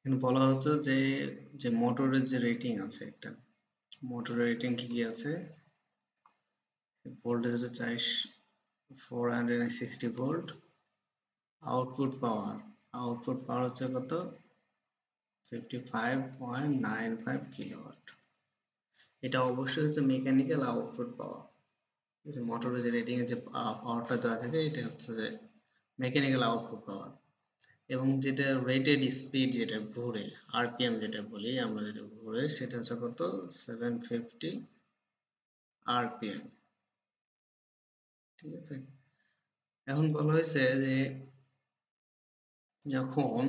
এখানে বলা হচ্ছে যে যে মোটরের যে রেটিং আছে একটা মোটরের রেটিং কি কি আছে ভোল্টেজ হচ্ছে 460 ভোল্ট আউটপুট পাওয়ার হচ্ছে কত 55.95 কিলোওয়াট এটা অবশ্যই হচ্ছে মেকানিক্যাল আউটপুট পাওয়ার মোটরের যে রেটিং এর যে পাওয়ারটা দেওয়া থাকে এটা হচ্ছে যে মেকানিক্যাল আউটপুট পাওয়ার এবং যেটা রেটেড স্পিড যেটা ঘুরে আরপিএম যেটা বলি আমরা যেটা ঘুরে সেটা হচ্ছে কত 750 আরপিএম ঠিক আছে এখন বলা হয়েছে যে যখন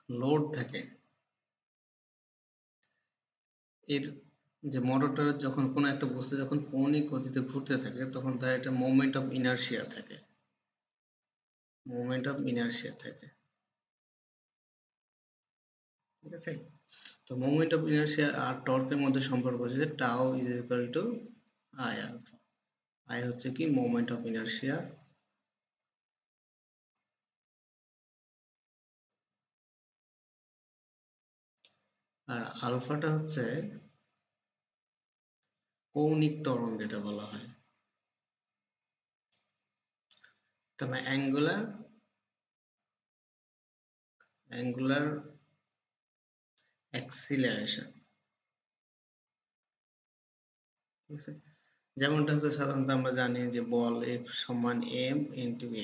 লোড থাকে এর যে মোটরটা যখন কোনো একটা বস্তু যখন কৌণিক গতিতে ঘুরতে থাকে তখন তার একটা মোমেন্ট অফ ইনারশিয়া থাকে ঠিক আছে তো মোমেন্ট অফ ইনারশিয়া আর টর্কের মধ্যে সম্পর্ক হচ্ছে যে tau is equal to I alpha I হচ্ছে কি মোমেন্ট অফ ইনারশিয়া আর আলফাটা হচ্ছে কৌণিক ত্বরণ যেটা বলা হয় তবে অ্যাঙ্গুলার অ্যাক্সিলারেশন ঠিক আছে যেমনটা হচ্ছে সাধারণত আমরা জানি যে বল F সমান m ইন্টু a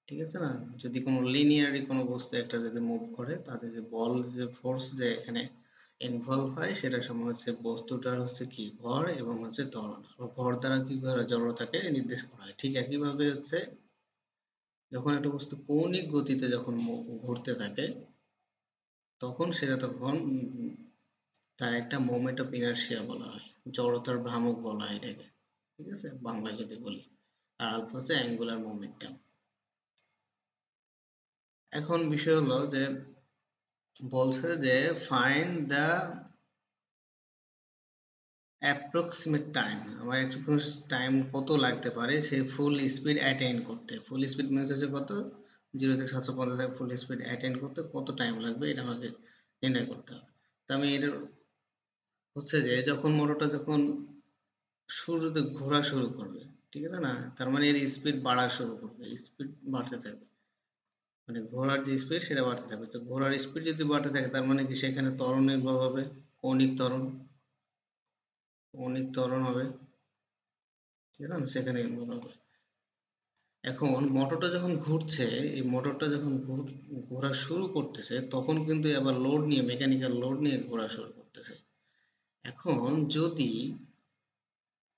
ঠিক আছে না যদি কোনো লিনিয়ারি কোনো বস্তু একটা যদি মুভ করে তাতে যে বল যে ফোর্স যে এখানে ইনভলভ হয় সেটা সমান হচ্ছে বস্তুটার হচ্ছে কি ভর এবং হচ্ছে ত্বরণ ভর দ্বারা কি করে জড়তাকে নির্দেশ করা হয় ঠিক একইভাবে হচ্ছে যখন একটা বস্তু কৌণিক গতিতে যখন ঘুরতে থাকে তখন তার একটা মোমেন্ট অফ ইনার্শিয়া বলা হয় জড়তার ভ্রামক বলা হয় এটাকে ঠিক আছে বাংলায় যদি বলি আর আলফা হচ্ছে অ্যাঙ্গুলার মোমেন্টাম এখন বিষয় হলো যে বলছে যে ফাইন্ড দ্য অ্যাপ্রক্সিমেট টাইম আমার অ্যাপ্রক্সিমেট টাইম কত লাগতে পারে সে ফুল স্পিড অ্যাটেইন করতে ফুল স্পিড মিনস হচ্ছে কত 0 থেকে 750 থেকে ফুল স্পিড অ্যাটেইন করতে কত টাইম লাগবে এটা আমাকে নির্ণয় করতে হবে তো আমি এটা হচ্ছে যে যখন মোটরটা যখন শুরুতে ঘোরা শুরু করবে ঠিক আছে না তার মানে এর স্পিড বাড়া শুরু করবে স্পিড বাড়তে থাকবে মানে ঘোড়ার যে স্পিড সেটা বাড়তে থাকবে তো ঘোড়ার স্পিড যদি বাড়তে থাকে তার মানে কি সেখানে ত্বরণ নির্ভর হবে কৌণিক ত্বরণ কৌণিক ত্বরণ হবে ঠিক আছে না সেখানে নির্ভর হবে এখন মোটরটা যখন ঘুরছে এই মোটরটা যখন ঘোরা শুরু করতেছে তখন কিন্তু আবার লোড নিয়ে মেকানিক্যাল লোড নিয়ে ঘোরা শুরু করতেছে এখন যদি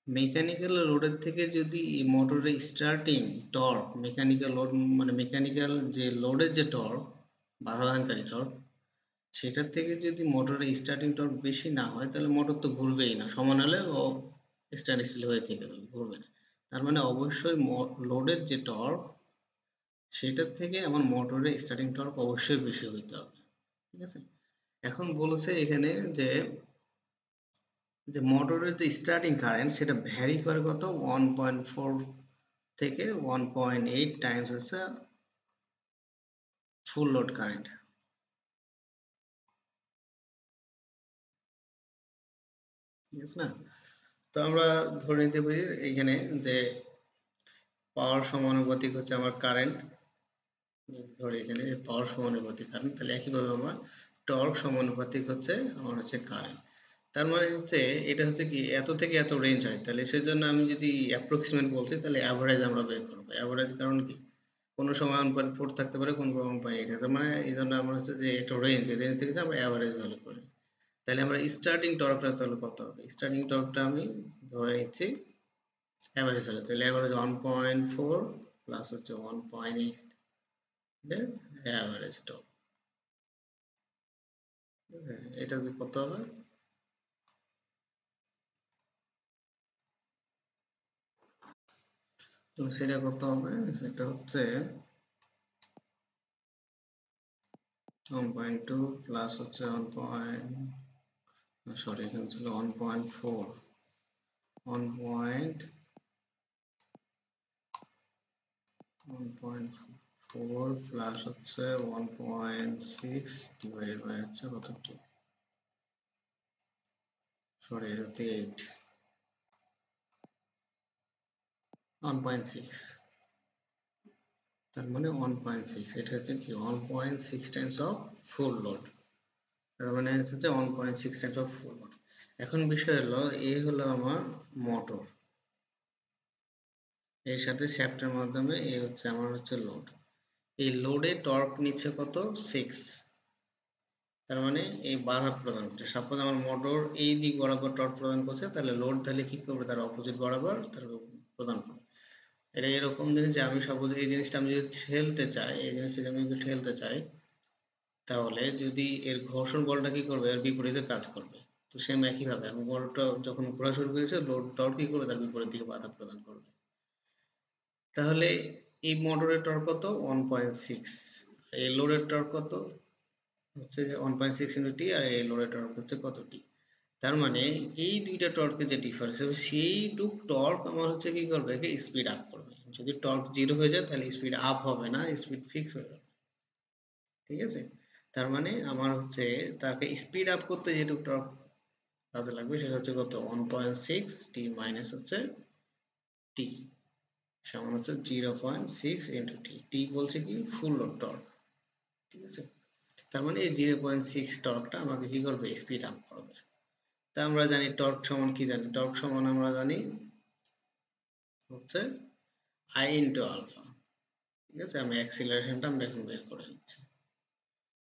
মেকানিক্যাল লোডের থেকে যদি মোটরের স্টার্টিং টর্ক মেকানিক্যাল লোড মানে মেকানিক্যাল যে লোডের যে টর্ক বাধাদানকারী টর্ক সেটার থেকে যদি মোটরের স্টার্টিং টর্ক বেশি না হয় তাহলে মোটর তো ঘুরবেই না সমান হলে ও স্ট্যান্ড স্টিল হয়ে থেকে যাবে ঘুরবে না তার মানে অবশ্যই লোডের যে টর্ক সেটার থেকে আমার মোটরের স্টার্টিং টর্ক অবশ্যই বেশি হইতে হবে ঠিক আছে এখন বলেছে এখানে যে যে মোটরের যে স্টার্টিং কারেন্ট সেটা ভ্যারি করে কত 1.4 থেকে 1.8 টাইমস হচ্ছে ফুল লোড কারেন্ট ঠিক আছে না তো আমরা ধরে নিতে পারি এখানে যে পাওয়ার সমানুপাতিক হচ্ছে আমার কারেন্ট ধরি এখানে পাওয়ার সমানুপাতিক কারেন্ট তাহলে একইভাবে আমার টর্ক সমানুপাতিক হচ্ছে আমার হচ্ছে কারেন্ট তার মানে হচ্ছে এটা হচ্ছে কি এত থেকে এত রেঞ্জ হয় তাহলে সেজন্য আমি যদি অ্যাপ্রক্সিমেট বলছি তাহলে অ্যাভারেজ আমরা বের করবো অ্যাভারেজ কারণ কি কোনো সময় 1.4 থাকতে পারে কোনো 1.8 থাকতে মানে এই জন্য আমরা হচ্ছে যে একটা রেঞ্জ থেকে আমরা অ্যাভারেজ ভ্যালু করি তাহলে আমরা স্টার্টিং টর্কটা তাহলে কত হবে স্টার্টিং টর্কটা আমি ধরে নিচ্ছি অ্যাভারেজ ভ্যালু তাহলে অ্যাভারেজ 1.4 প্লাস হচ্ছে 1.8 অ্যাভারেজ টর্ক ঠিক আছে এটা যদি কত হবে তো সেটা কত হবে সেটা হচ্ছে 1.2 প্লাস হচ্ছে 1 পয়েন্ট সরি এখানে ছিল 1.4 1.4 4 প্লাস হচ্ছে 1.6 ডিভাইডেড বাই হচ্ছে কত 2, সরি এটা হচ্ছে 8, 1.6, তার মানে 1.6, এটা হচ্ছে কি 1.6 টাইমস অফ ফুল লোড, তার মানে হচ্ছে 1.6 টাইমস অফ ফুল লোড। এখন বিষয় হলো এই হলো আমার মোটর, এর সাথে শ্যাফটের মাধ্যমে এই হচ্ছে আমার হচ্ছে লোড, এই লোডে টর্ক নিচ্ছে কত 6, তার মানে এই বাধা প্রদান করছে। সাপোজ আমার মোটর এই দিক বরাবর টর্ক প্রদান করছে, তাহলে লোড তাহলে কি করবে, তার অপোজিট বরাবর তার প্রদান করবে। এটা এরকম জিনিস যে আমি সাপোজ এই জিনিসটা আমি যদি ঠেলতে চাই, এই জিনিসটা আমি যদি ঠেলতে চাই, তাহলে যদি এর ঘর্ষণ বলটা কি করবে, এর বিপরীতে কাজ করবে। তো সেম একইভাবে আমি বলটা যখন ঘোরা শুরু করেছে, লোড টর্ক কি করবে, তার বিপরীত দিকে বাধা প্রদান করবে। তাহলে এই মোটরের টর্ক কত 1.6, এই লোডের টর্ক কত হচ্ছে 1.6 ইন্টু টি, আর এই লোডের টর্ক হচ্ছে কত টি। তার মানে এই দুইটা টর্কের যে ডিফারেন্স হবে, সেইটুক টর্ক আমার হচ্ছে কি করবে, স্পিড আপ করবে। যদি টর্ক জিরো হয়ে যায় তাহলে স্পিড আপ হবে না, স্পিড ফিক্স হয়ে যাবে। ঠিক আছে, তার মানে আমার হচ্ছে তাকে স্পিড আপ করতে যেটুকু টর্ক কাজে লাগবে সেটা হচ্ছে কত 1.6 টি মাইনাস হচ্ছে টি, সমান হচ্ছে 0.6 ইন্টু টি। টি বলছে কি ফুল লোড টর্ক। ঠিক আছে, তার মানে এই 0.6 টর্কটা আমাকে কি করবে, স্পিড আপ করবে। তা আমরা জানি টর্ক সমান কি জানি, টর্ক সমান আমরা জানি হচ্ছে আই ইন্টু আলফা। ঠিক আছে, আমি অ্যাক্সিলারেশনটা আমরা এখন বের করে নিচ্ছি।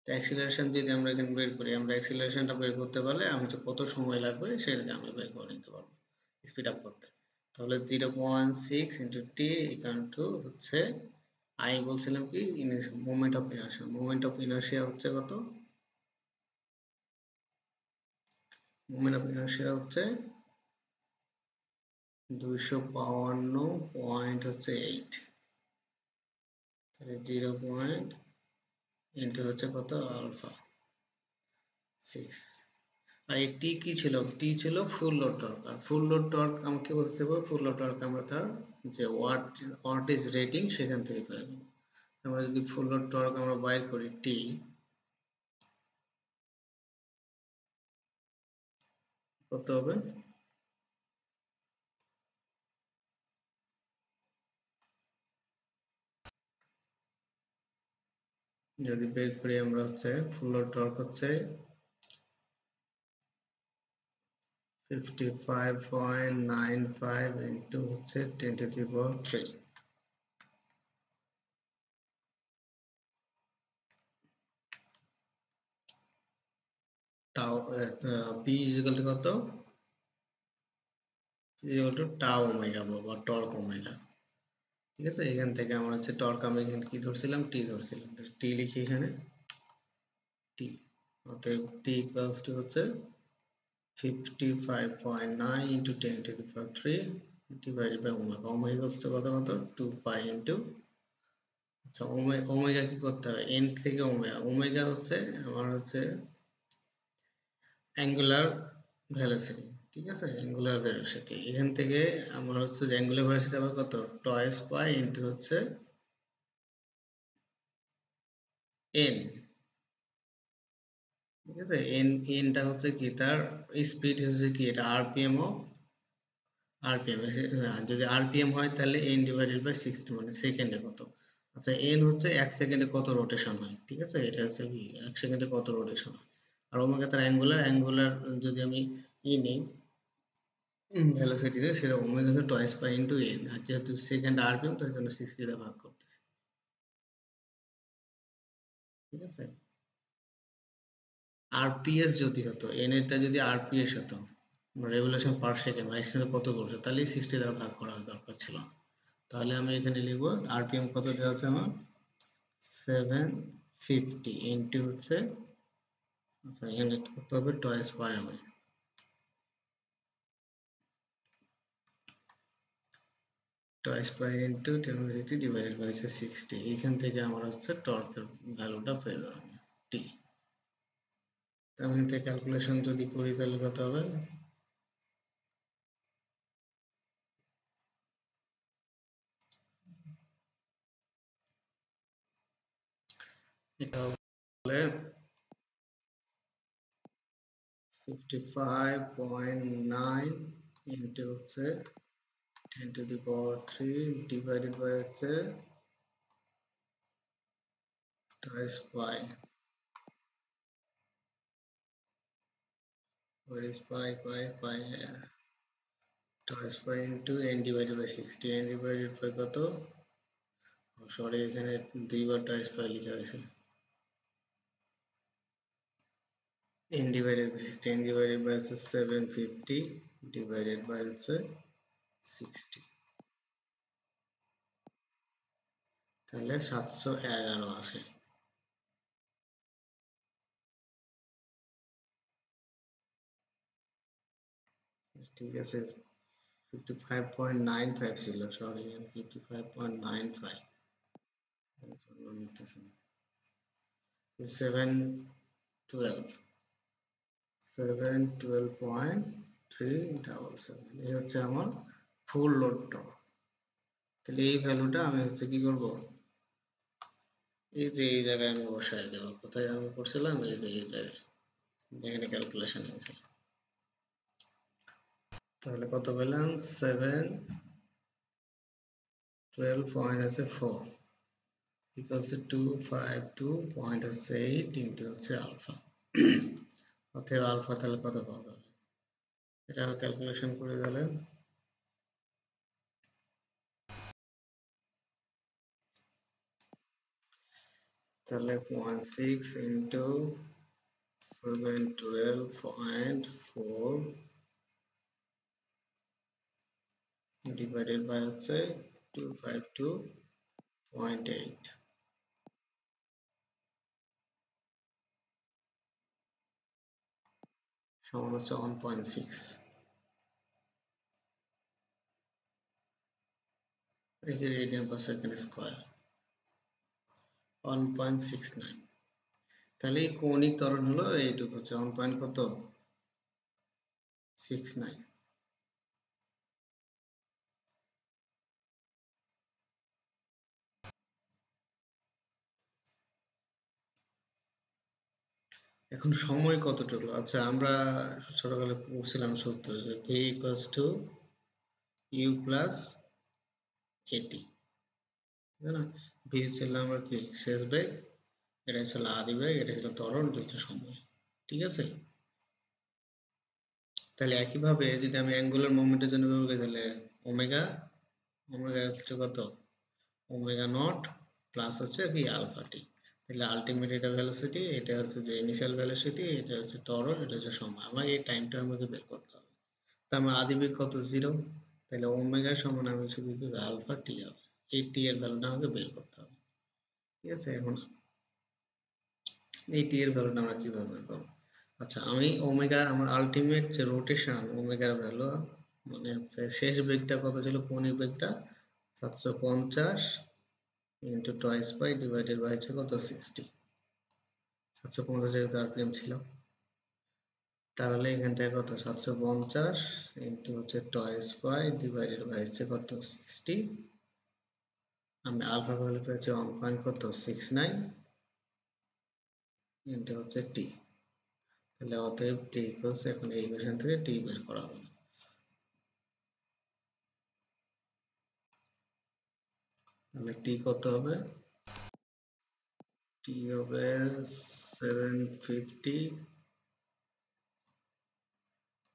তো অ্যাক্সিলারেশন যদি আমরা এখানে বের করি, আমরা অ্যাক্সিলারেশনটা বের করতে পারলে আমি তো কত সময় লাগবে সেটা আমি বের করে নিতে পারবো স্পিড আপ করতে। তাহলে 0.6 ইন্টু টি ইকুয়াল টু হচ্ছে আই বলছিলাম কি moment of inertia, moment of inertia হচ্ছে কত, মোমেন্ট অফ ইনার্শিয়া হচ্ছে 252 পয়েন্ট হচ্ছে 8, তাহলে 0 ইন্টু হচ্ছে কত আলফা 6। আর এই টি কি ছিল, টি ছিল ফুল লোড টর্ক। আর ফুল লোড টর্ক আমাকে বলতে হবে, ফুল লোড টর্ক আমরা তার যে ওয়াট ইজ রেটিং সেখান থেকে পেয়ে যাবো। আমরা যদি ফুল লোড টর্ক আমরা বাইর করি টি, কত হবে, যদি বের করি আমরা হচ্ছে ফুল লোড টর্ক হচ্ছে 55.95 ইন্টু হচ্ছে 10 টু দি পাওয়ার 3 টাও, পি ইজ ইকুয়াল টু কত, পি ইজ ইকুয়াল টু টাও ওমেগা বা টর্ক ওমেগা। ঠিক আছে, এখান থেকে আমার হচ্ছে টর্ক আমি এখানে কি ধরছিলাম, টি ধরছিলাম, টি লিখি এখানে টি, অতএব টি ইকুয়ালস টু হচ্ছে 55.9 into 10 to the power 3 divided by omega. Omega equals to কত কত 2 পাই ইন্টু, আচ্ছা ওমেগা কি করতে হবে, এন থেকে ওমেগা, ওমেগা হচ্ছে আমার হচ্ছে অ্যাঙ্গুলার ভেলোসিটি। ঠিক আছে, অ্যাঙ্গুলার ভেলোসিটি, এখান থেকে আমার হচ্ছে যে অ্যাঙ্গুলার ভেলোসিটি আবার কত টয়েস পাই ইন্টু হচ্ছে এন। ঠিক আছে, এনটা হচ্ছে কি তার স্পিড হচ্ছে কি, এটা আরপিএম ও আরপিএম, যদি আরপিএম হয় তাহলে এন ডিভাইডেড বাই 60 মানে সেকেন্ডে কত। আচ্ছা এন হচ্ছে এক সেকেন্ডে কত রোটেশন হয়। ঠিক আছে, এটা হচ্ছে কি এক সেকেন্ডে কত রোটেশন হয়। আর ওমেগা তার অ্যাঙ্গুলার, অ্যাঙ্গুলার যদি আমি নিই ভেলোসিটি রে, সেটা ওমেগা হচ্ছে টয়েস পাই ইন্টু এন, আর যেহেতু সেকেন্ড আরপিএম তার জন্য 60 দিয়ে ভাগ করতেছি। ঠিক আছে, আরপিএস যদি হতো, এন এরটা যদি আরপিএস হতো রেভলিউশন পার সেকেন্ড, মানে এখানে কত করছে, তাহলে 60 দ্বারা ভাগ করার দরকার ছিল। তাহলে আমি এখানে লিখবো আরপিএম কত দেওয়া আছে আমার 750 ইন্টু হচ্ছে, আচ্ছা এখানে কত হবে টয়েস পাই হবে, twice pi into 10 divided by 60, এখান থেকে আমার হচ্ছে টর্কের ভ্যালুটা পেয়ে যাবে টি। আমি এতে ক্যালকুলেশন যদি করি তাহলে কত হবে, এটা হলে 55.9 ইন্টু হচ্ছে 10 to the power 3 divided by হচ্ছে twice pi. What is pi? Twice pi into n divided by 60. n divided by কত? সরি, এখানে দুইবার twice pi লেখা হয়েছে। n divided by 60, n divided by 750 divided by 60, তাহলে 711 আসে। ঠিক আছে, 55.95 ছিল, সরি 55.95, 712 712.377, এই হচ্ছে আমার ফুল লোড টর্ক। তাহলে এই ভ্যালুটা আমি হচ্ছে কি করব, এই যে এই জায়গায় আমি বসাই দেবো। কোথায় আমি করছিলাম, এই যে এই জায়গায়, এখানে ক্যালকুলেশন আছে। তাহলে কত পেলাম, 712.4 equals to 252.8 into হচ্ছে আলফা। অতএব আলফা তাহলে কত পাওয়া যাবে, এটা আমি ক্যালকুলেশন করে দিলাম। তাহলে 0.6 into 712.4 divided by হচ্ছে 252.8, সমান হচ্ছে 1.6। একে রেডিয়ান পার সেকেন্ড স্কয়ার 1.69। তাহলে এই কৌণিক ত্বরণ হলো এইটুকু, হচ্ছে 1. কত 69। এখন সময় কতটুকু, আচ্ছা আমরা ছোটবেলায় পড়ছিলাম সূত্র যে v equals to u plus at, তাই না? v ছিল আমরা কি শেষ বেগ, এটা ছিল আদি বেগ, এটা ছিল ত্বরণ যুক্ত সময়। ঠিক আছে, তাহলে একইভাবে যদি আমি অ্যাঙ্গুলার মোমেন্টের জন্য ব্যবহার করি, তাহলে ওমেগা ওমেগা কত, ওমেগা নট প্লাস হচ্ছে কি আলফা টি। তাহলে আলটিমেট এটা ভেলোসিটি, এটা হচ্ছে যে ইনিশিয়াল ভেলোসিটি, এটা হচ্ছে ত্বরণ, এটা হচ্ছে সময়। আমার এই টাইমটা আমাকে বের করতে হবে। তা আমার আদি বেগ কত, 0। তাহলে ওমেগা সমান আমি শুধু কি আলফা টি হবে, এই টি এর ভ্যালুটা আমাকে বের করতে হবে। ঠিক আছে, এখন এই টি এর ভ্যালুটা আমরা কিভাবে বের করব? আচ্ছা, আমি ওমেগা, আমার আলটিমেট যে রোটেশন ওমেগার ভ্যালু, মানে হচ্ছে শেষ বেগটা কত ছিল, কৌণিক বেগটা 750 into twice pi divided by হচ্ছে কত 60। 750 যেহেতু আরপিএম ছিল, তাহলে এখান থেকে কত 750 ইন্টু হচ্ছে টয়েস পাই ডিভাইডেড বাই হচ্ছে কত 60। আমি আলফা ভ্যালু পেয়েছি 1. কত 69 ইন্টু হচ্ছে টি। তাহলে অতএব টি ইকুয়ালস, এখন এই ইকুয়েশন থেকে টি বের করা হবে। তাহলে টি কত হবে, টি হবে 750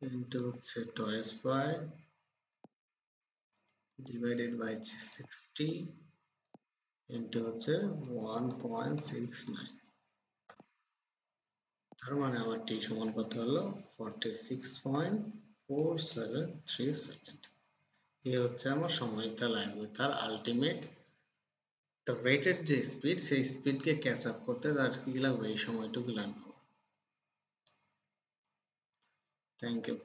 ইন্টু হচ্ছে twice pi divided by 60 into হচ্ছে 1.69। তার মানে আমার টি সমান কত হলো 46.473 সেকেন্ড। এই হচ্ছে আমার সময়টা লাগবে তার আলটিমেট, তার রেটেড যে স্পিড, সেই স্পিডকে ক্যাচ আপ করতে তার কি লাগবে, এই সময়টুকু লাগবে। Thank you.